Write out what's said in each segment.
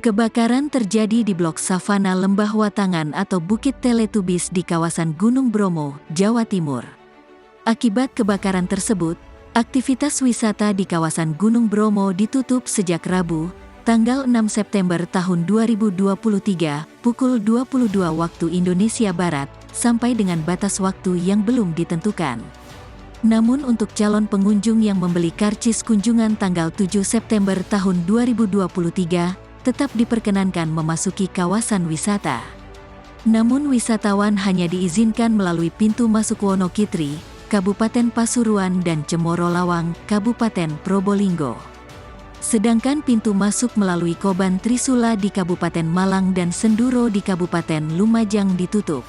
Kebakaran terjadi di blok Savana Lembah Watangan atau Bukit Teletubis di kawasan Gunung Bromo, Jawa Timur. Akibat kebakaran tersebut, aktivitas wisata di kawasan Gunung Bromo ditutup sejak Rabu, tanggal 6 September tahun 2023, pukul 22 waktu Indonesia Barat, sampai dengan batas waktu yang belum ditentukan. Namun untuk calon pengunjung yang membeli karcis kunjungan tanggal 7 September tahun 2023, tetap diperkenankan memasuki kawasan wisata. Namun wisatawan hanya diizinkan melalui pintu masuk Wonokitri, Kabupaten Pasuruan dan Cemoro Lawang, Kabupaten Probolinggo. Sedangkan pintu masuk melalui Koban Trisula di Kabupaten Malang dan Senduro di Kabupaten Lumajang ditutup.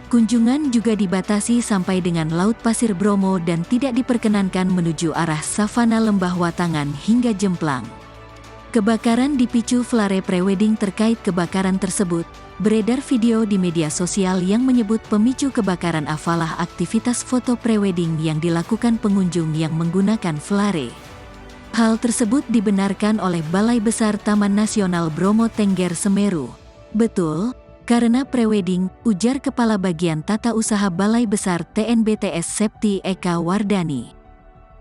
Kunjungan juga dibatasi sampai dengan Laut Pasir Bromo dan tidak diperkenankan menuju arah Savana Lembah Watangan hingga Jemplang. Kebakaran dipicu flare prewedding. Terkait kebakaran tersebut, beredar video di media sosial yang menyebut pemicu kebakaran adalah aktivitas foto prewedding yang dilakukan pengunjung yang menggunakan flare. Hal tersebut dibenarkan oleh Balai Besar Taman Nasional Bromo Tengger Semeru. Betul, karena prewedding, ujar Kepala Bagian Tata Usaha Balai Besar TNBTS Septi Eka Wardani.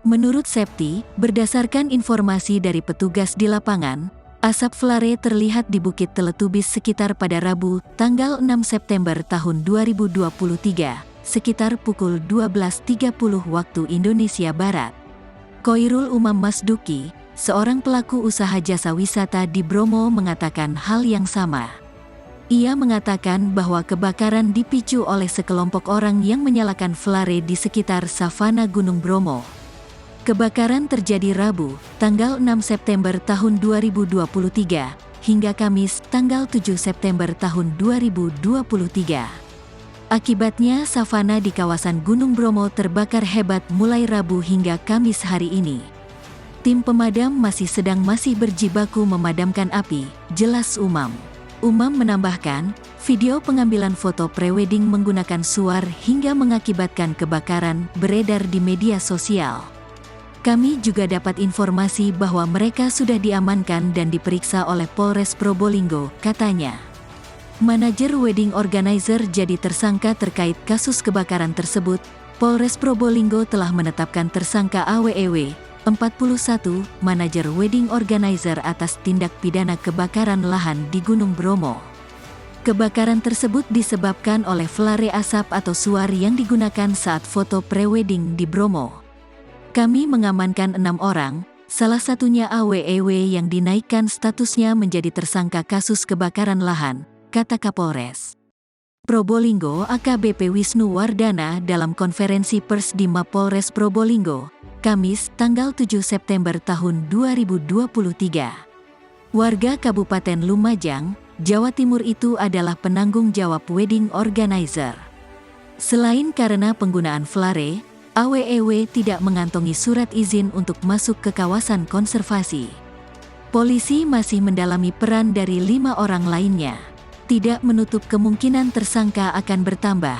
Menurut Septi, berdasarkan informasi dari petugas di lapangan, asap flare terlihat di Bukit Teletubis sekitar pada Rabu, tanggal 6 September tahun 2023, sekitar pukul 12.30 waktu Indonesia Barat. Koirul Umam Masduki, seorang pelaku usaha jasa wisata di Bromo mengatakan hal yang sama. Ia mengatakan bahwa kebakaran dipicu oleh sekelompok orang yang menyalakan flare di sekitar Savana Gunung Bromo. Kebakaran terjadi Rabu, tanggal 6 September tahun 2023, hingga Kamis, tanggal 7 September tahun 2023. Akibatnya savana di kawasan Gunung Bromo terbakar hebat mulai Rabu hingga Kamis hari ini. Tim pemadam masih berjibaku memadamkan api, jelas Umam. Umam menambahkan, video pengambilan foto prewedding menggunakan suar hingga mengakibatkan kebakaran beredar di media sosial. Kami juga dapat informasi bahwa mereka sudah diamankan dan diperiksa oleh Polres Probolinggo, katanya. Manajer wedding organizer jadi tersangka terkait kasus kebakaran tersebut. Polres Probolinggo telah menetapkan tersangka AWEW, 41, manajer wedding organizer atas tindak pidana kebakaran lahan di Gunung Bromo. Kebakaran tersebut disebabkan oleh flare asap atau suar yang digunakan saat foto prewedding di Bromo. Kami mengamankan 6 orang, salah satunya AWEW yang dinaikkan statusnya menjadi tersangka kasus kebakaran lahan, kata Kapolres Probolinggo AKBP Wisnu Wardana dalam konferensi pers di Mapolres Probolinggo, Kamis, tanggal 7 September tahun 2023. Warga Kabupaten Lumajang, Jawa Timur itu adalah penanggung jawab wedding organizer. Selain karena penggunaan flare, AWEW tidak mengantongi surat izin untuk masuk ke kawasan konservasi. Polisi masih mendalami peran dari 5 orang lainnya. Tidak menutup kemungkinan tersangka akan bertambah.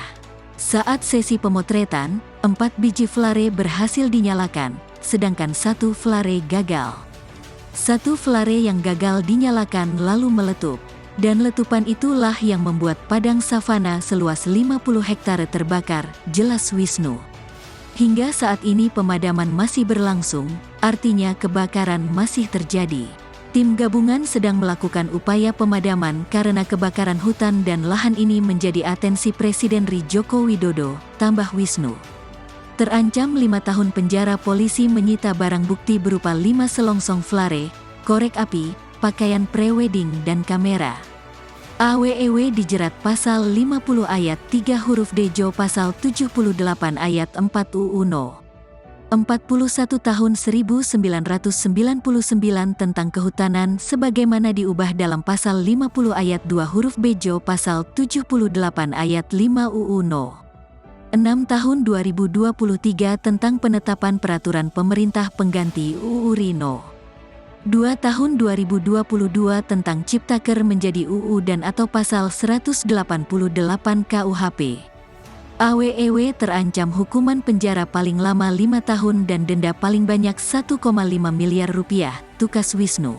Saat sesi pemotretan, 4 biji flare berhasil dinyalakan, sedangkan 1 flare gagal. 1 flare yang gagal dinyalakan lalu meletup, dan letupan itulah yang membuat padang savana seluas 50 hektare terbakar, jelas Wisnu. Hingga saat ini pemadaman masih berlangsung, artinya kebakaran masih terjadi. Tim gabungan sedang melakukan upaya pemadaman karena kebakaran hutan dan lahan ini menjadi atensi Presiden RI Joko Widodo, tambah Wisnu. Terancam 5 tahun penjara. Polisi menyita barang bukti berupa 5 selongsong flare, korek api, pakaian prewedding dan kamera. AWEW dijerat pasal 50 ayat 3 huruf D Jo pasal 78 ayat 4 UU No. 41 tahun 1999 tentang kehutanan sebagaimana diubah dalam pasal 50 ayat 2 huruf B Jo pasal 78 ayat 5 UU No. 6 tahun 2023 tentang penetapan peraturan pemerintah pengganti UU RI No. 2 tahun 2022 tentang Ciptaker menjadi UU dan atau pasal 188 KUHP. AWEW terancam hukuman penjara paling lama 5 tahun dan denda paling banyak 1,5 miliar rupiah, tukas Wisnu.